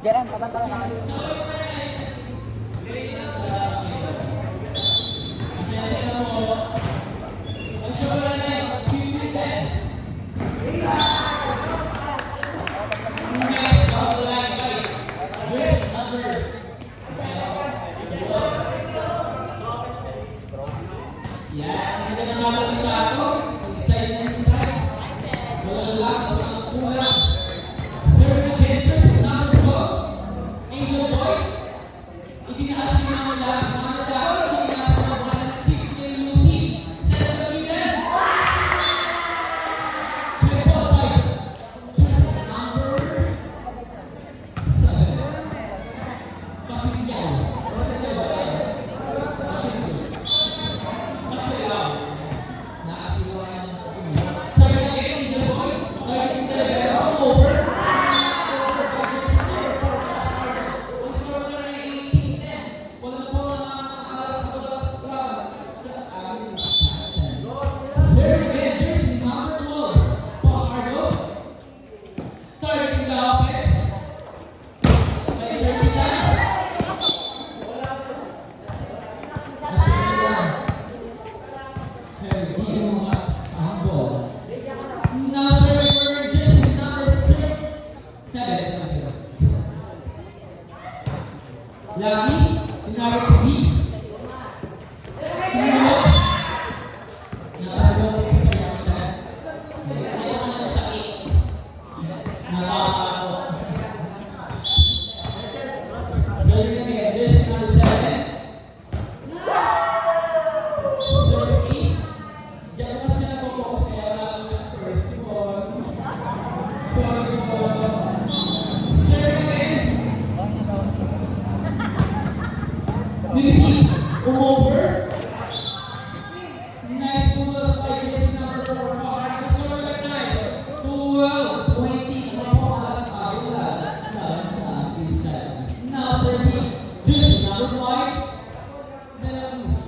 Jerem, kapan pala naman? Lagi, tinawag si Beast. Tumulog. Nakasagaw ko sa sakit. Kaya ko lang sakit. Nakakako. Serving again, this is number 7. Service is, diyan ko siya nagpo-focus kaya wala ko siya first one. Sorry po. Serving again. Nisi, over. Nice moves by jersey number 4. Mahal ko score like 9. 12, 20. Mapapalas Aguilas. Sa seconds. Now serving jersey number 5. Delacruz.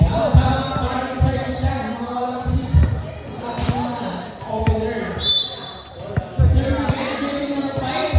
Tama-tama para sa kita. Mga walang isip. Ang ating mga opener. Serving again, jersey number 5.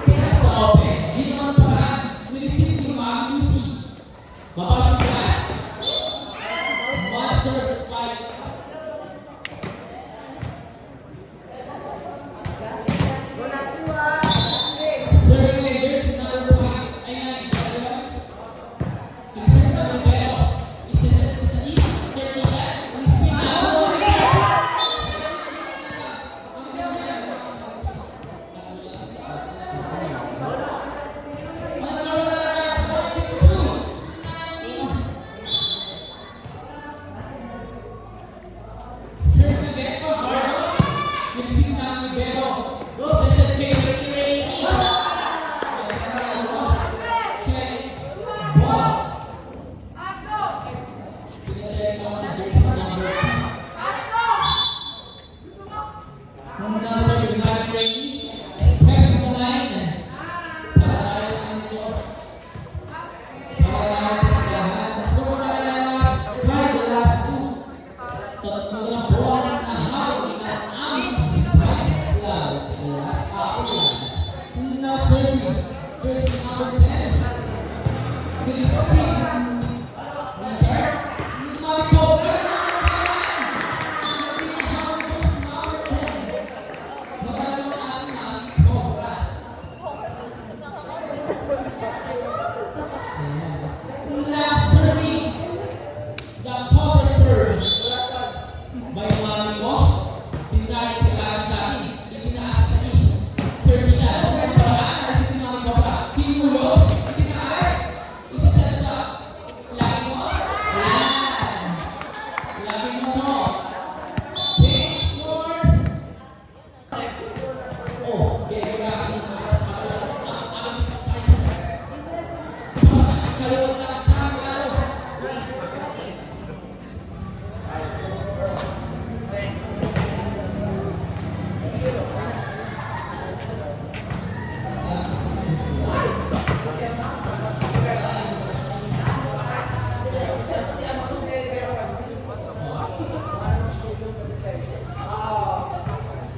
Kaya sa open, ginawa pa, nilisip yung mga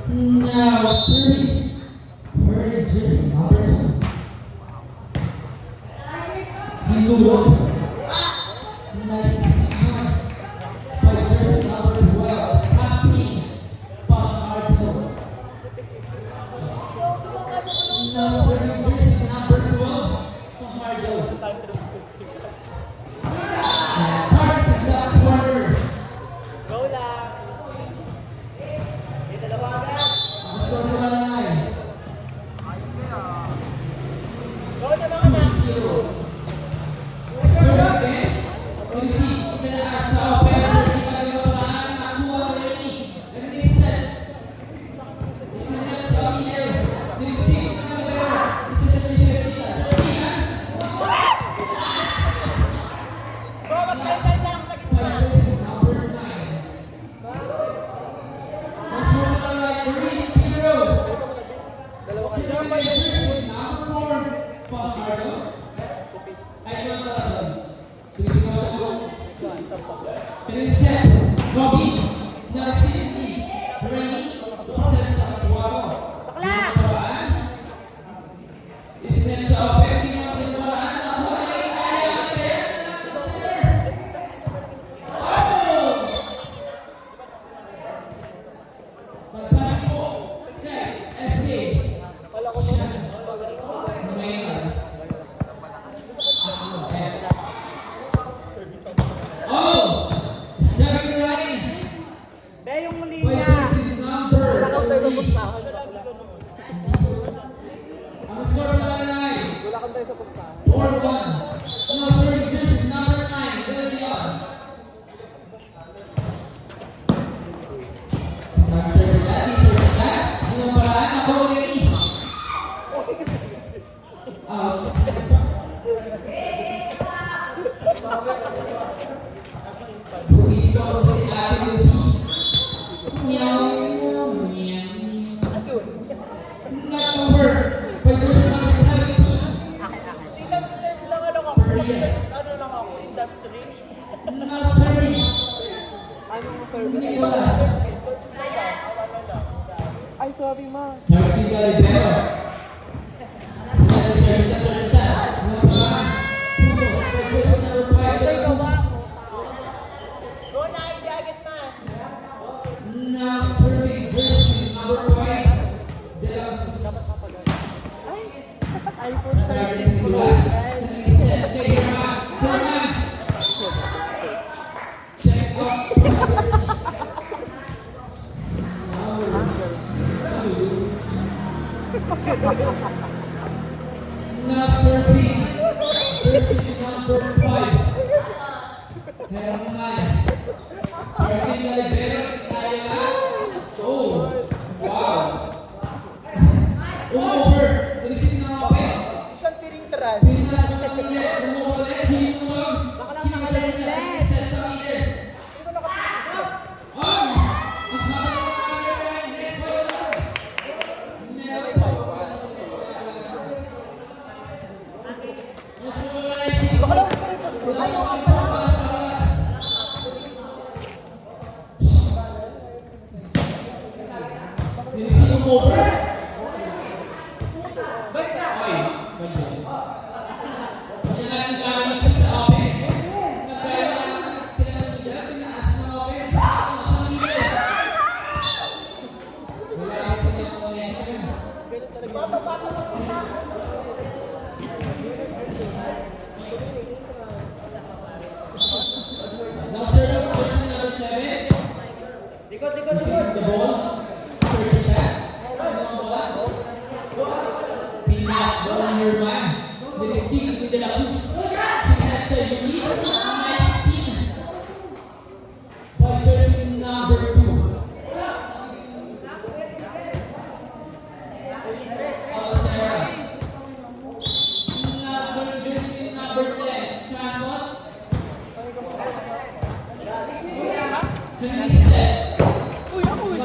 Now, three. Burgess number 2. Hinulog. Nice decision by jersey number 12. Captain Pajardo. Now, serving jersey number 12. Pajardo. And part to the corner. Go lang. May dalawa agad. Ang score mo na ay Go na mga anak. 2-0. Serve again. Receive. Italaas sa offense. Hindi ka nagpapalaan. Nakuha ko rin ni. Nag-set. Isinet sa middle. Receive na naman. Isinet ni Sertina. Sertina. Go, mag-present lang sa gitna. Punches number 9. Mas muna na ay 3-0. Dalawa ka. Serving by jersey number 4. Pajardo. Ay, ano ba? 3-0. Reset, Bobby, Nasiri, Brainy, set sa katuwaro. Paraan. Iset sa open, ginagawa paraan. Ako ay ayapen na center. Oh! Pagpahit po. Kay SK. Maynard. Oh! 79. Be, yung muli By niya. jersey number Wala kang tayo sa 3. pustahan. Ang score na ay Wala kang tayo sa pustahan. 4-1. No, sorry, jersey number 9. De Leon. Sir Daddy, Sir Dad. Hindi mo paraan. Ako ulit. Out. Sumisko ko si Ate Lucy. Meow, meow, meow. Not over. By jersey number 17. Lang ano ako. Yes. Ano lang ako. Industry. Nasri. Anong service? Nicolas. Ay, sorry ma. Martin Galibero. Salita. Number Putos. By jersey number 5. De La Cruz. Go na, i-jacket na. Now serving jersey number 5. De La Cruz. Ay, po, Martin Nicolas. Reset. Kay Herman. Herman. Check out. Now serving jersey number 5. Herman. Martin Galibero. Tayo na. Oh. Wow. Over. Receive na open. Isang piring taran. Pinas sa kanila. Umuulit. Hinulog. Kinasarili. Set sa middle. Oh! Ang haba ng mga right. Net ball. Net ball. Mas wala na yung six. Wala ko kayo para sa oras. Receive over. Ay, ganyan. Kailangan Santos. Kanyang set. Uy, ako.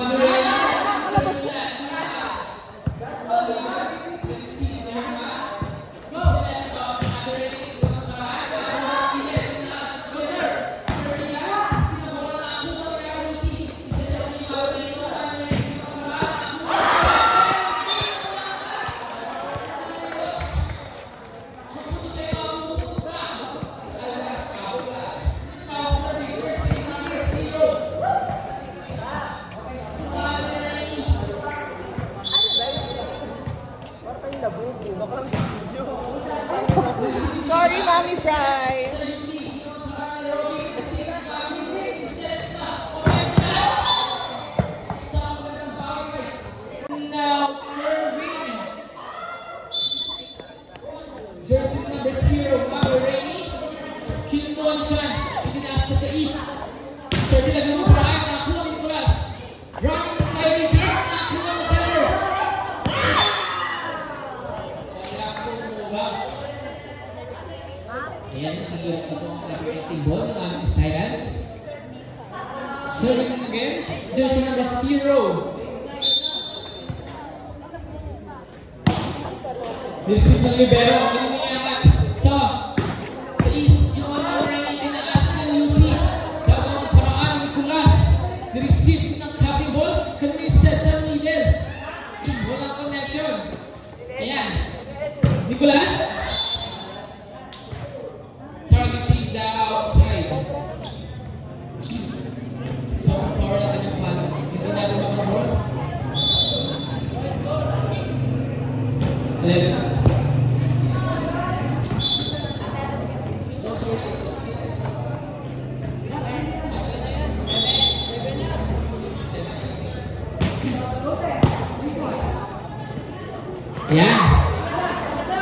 Sorry, Mommy Fry. Now serving. Jersey number 0, Maureen. Kinuha siya. Itinaas na sa east. Serving na naman Brian. Nakakuha ni Nicolas. Running kay Richard. Nakakuha na center. Wala po ba? Ayan, nagigilap na po ang connecting ball ng aming silence. Serving again. Jersey number 0. Receive ng libero, ang nangyayari sa east, ginawa na rin itinaas ng Lucy. Gagawang paraan ng Nicolas. Nireceive ng cutting ball, kanina set sa middle. Walang connection. Ayan. Nicolas. Targeting the outside. So, power natin yung pala. Hindi natin makakontrol. 11 minutes. Ayan.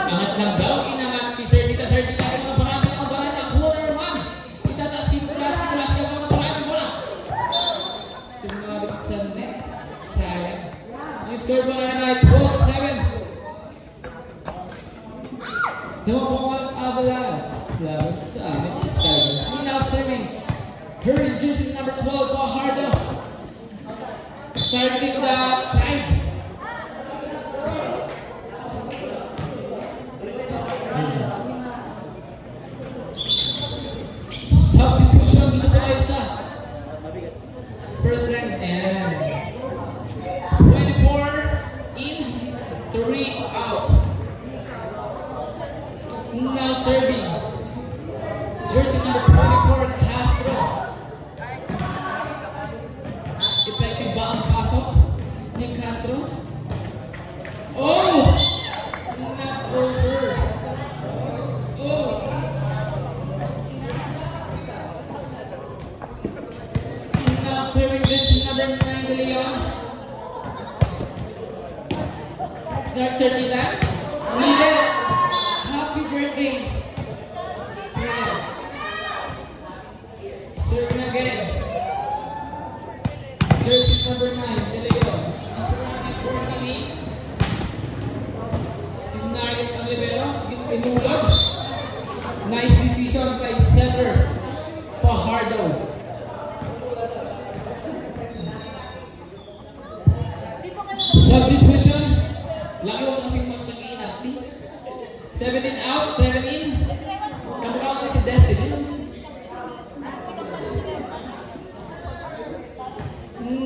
Angat lang daw. Inangat ni Servita. Servita. Ito ang parami ng agalan. Nakuha na naman. Itataas si Nicolas. Nicolas ka mga parami mo na. Sumabit sa net. Sayang. Ang score pa na ay 12-7. Nawawakas Avalas. Laban sa amin. Skydance. Now serving. Hurry. Jersey number 12. Pajardo. Targeting the outside. Substitution dito po kayo sa first rank and 24 in, 3 out. Now serving. Jersey number 24, Castro. Effective ba ang pasok ni Castro? Oh! Not over. Oh! Now serving this number 9, De Leon. That's 39. Needed. Happy birthday. Yes. Serving again. Jersey number 9, De Leon. Mr. Randy Portini. Tinarget ang libero. Inulog. Nice decision by center Pajardo. Substitution. Laki mo kasing magpagiging natin. 17 out, 7 in. Kamukha ko si Destiny.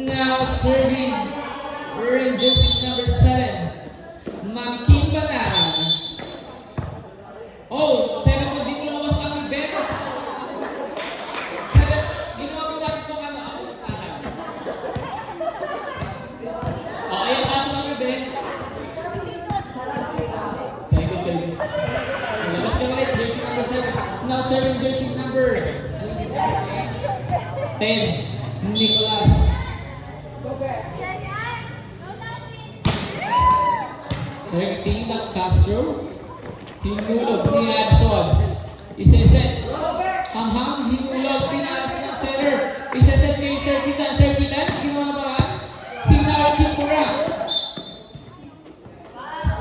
Now serving. Rangers number 7. Ma'am Kimba na. Oh, 7 mo. Di ko lumas ang libero. 7. Ginawa mo lang itong apustahan. Oh, ayan, pasok ang libero. Service. Labas ka ulit, jersey number 7. Now serving jersey number 10, Nicolas. Directing ng Castro. Hinulog ni Adson. Iseset. Hanghang, hinulog, tinaas ng center. Iseset kay Sertitan. Sertitan, ginawa na ba? Sinara Kimura.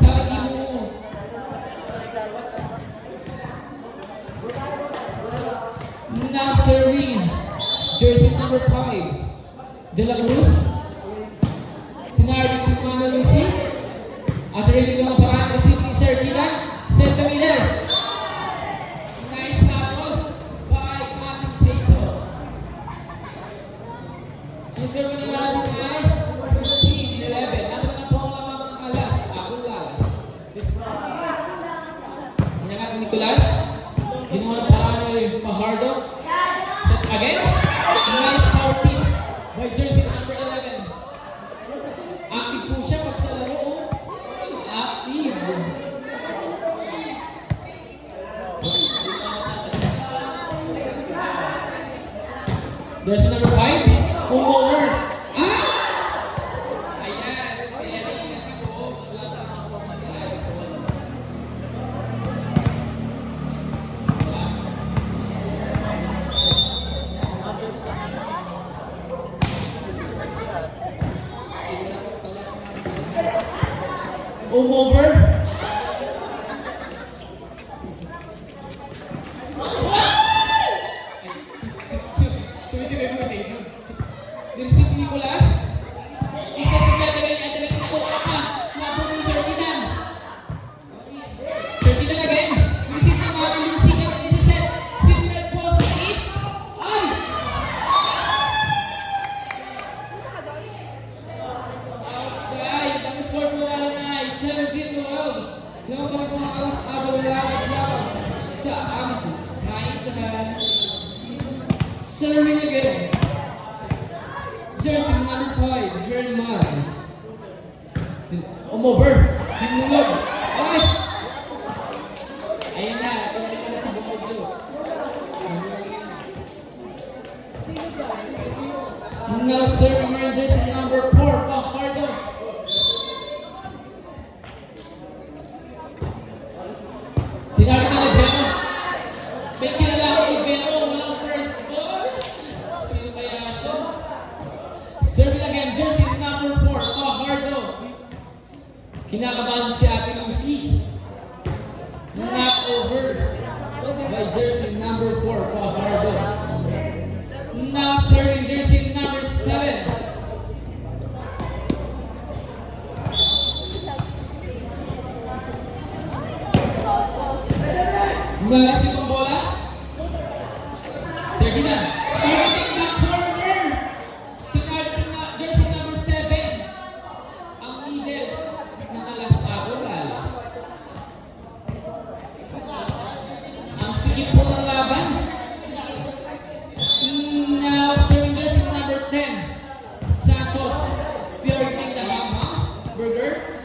Sabi mo. Now serving jersey number 5, De La Cruz. Tinarget si Mano Lucy. At ready ko ang paraan kasi ni Sir Dylan. Set the middle. Nice tackle by Matthew Tato. Ang serve na natin ay 13-11. Ano na po ang lamang ng alas? Ako alas. Inangat ni Nicolas. Ginawa ng paraan ni Pajardo. Set again. Nice power kick by jersey number 11. Active po siya pag sa laro. Active. Jersey number 5. Move over. Ah! Ayan. Si Eddie kasi po. Wala sa box nila. Move over. Nireceive ni Nicolas. Isa sa gagawin at talagang ako apa. Napo ni Sir Dylan. Sir Dylan again. Nireceive ni Mami Lucy. At isa-set. Signal po sa is. Ay! Outside. Ang score po wala na ay 17-12. Yung pa rin mga alas abal lalas laban sa Ampis Titans. Serving again. Jersey number 5, German. Over. Hinulog. Ay! Ayan na. Sumalik ka na sa Bukodyo. Now serving jersey number 4, Pajardo. Tinagin na Libeno. May kilala ko Libeno. Walang first ball. Sino kaya siya? Serving again, jersey number 4, Pajardo. Kinakabahan si Ate Lucy. Knock over by jersey number 4, Pajardo. Now serving jersey number 7. Nasi kong bola. Sir Dylan. Targeting the corner. Tinarget na jersey number 7. Ang middle ng alas Pablo Lalas. Ang sigit po ng laban. Now serving jersey number 10. Santos. Targeting the Burger.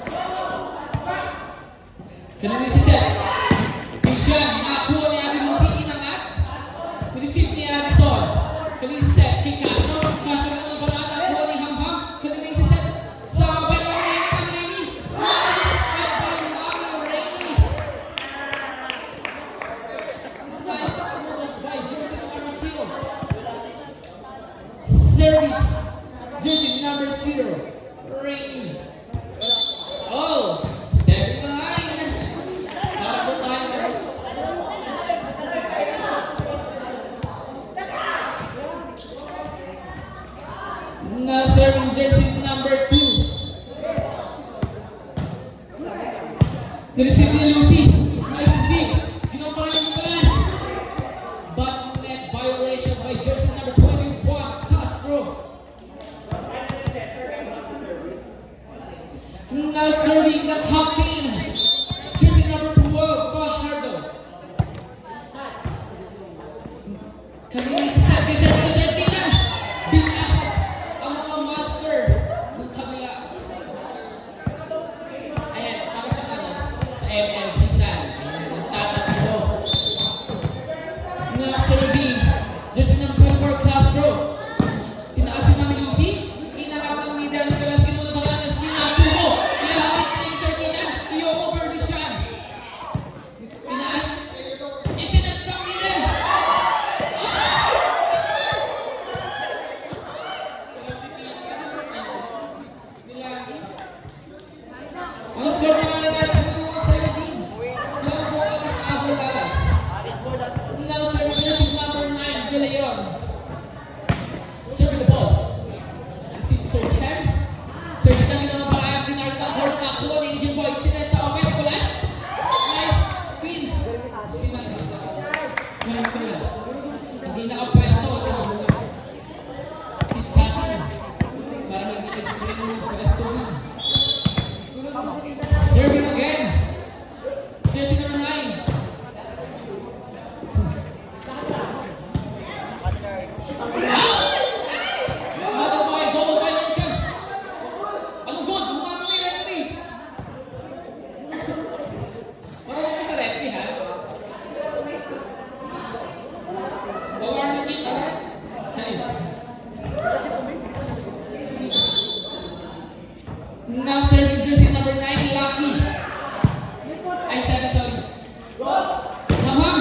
Kanina si Seth. Christian. Nakuha ni Ate Lucy. Inangat. Receive ni Addison. Kanina si Seth. Kay Castro. Castro na ng paraan. Nakuha ni Hamham. Kanina si Seth. Sa kabay ng Rainy. Ang Rainy. Nice fight by Mami Rainy. Nice moves by jersey number 0. Service. Jersey number 0. Rainy. Oh. Step in line. Para po tayo. Now serving jersey number 2. Nireceive ni Lucy. Nice receive. Ginawa pa rin yung Nicolas. Bottom net violation by jersey number 21, Castro. De Leon. Serving the ball. Si Sir Titan. Sir Titan yung naman parang pinarita ang court na kuha ni Agent Boy. Sinend sa open. Nicolas. Nice spin. Spin lang. Nicolas. Hindi nakapwesto sa si Tati. Parang hindi nakapwesto din. Serving again. Jersey number 9. Now serving jersey number 9, Lucky. I said sorry. Hamam.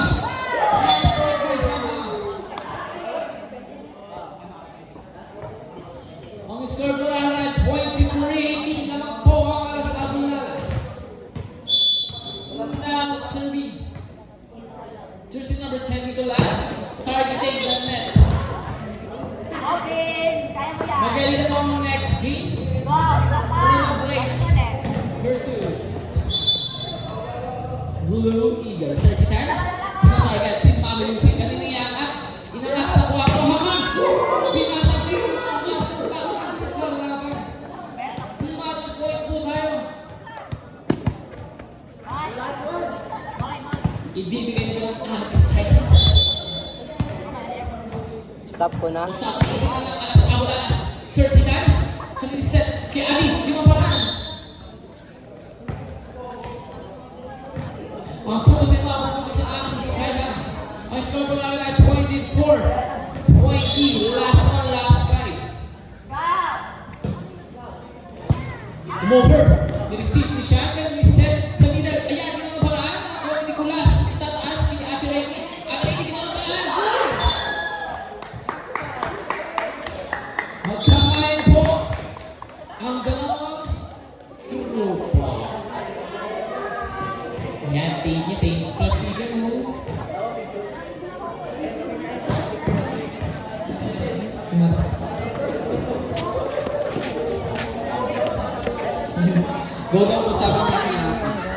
Ang scoreboard at 23-18 naman po ang Alas Abuelas. Now serving jersey number 10, Nicolas. Targeting the net. Magaling na po ang next game. Marina Blaze versus Blue Eagles. Sir Titan, sinatarget si Mami Lucy. Kanina yan at inalas sa kuha ko. Hamam! Pinasa din. Match point po tayo. Ibibigay nyo lang ang Titans. Stop ko na. Tapos na lang alas aulas. Sir Titan, kanina set kay Ali. Di ba parang? Ang puno sa aking Titans. Ang score po namin ay 24-20. Last one, last five. Over. Ni-receive ni siya. Kaya ni-set sa middle. Ayan, yung mga paraan. Ako ni Nicolas. Tataas. Kini Ate Remy. Ate Remy, di ko na paraan. Magkamayan po ang dalawang grupo. Ayan, thank you. Plus, sige mo. Go daw po sa akin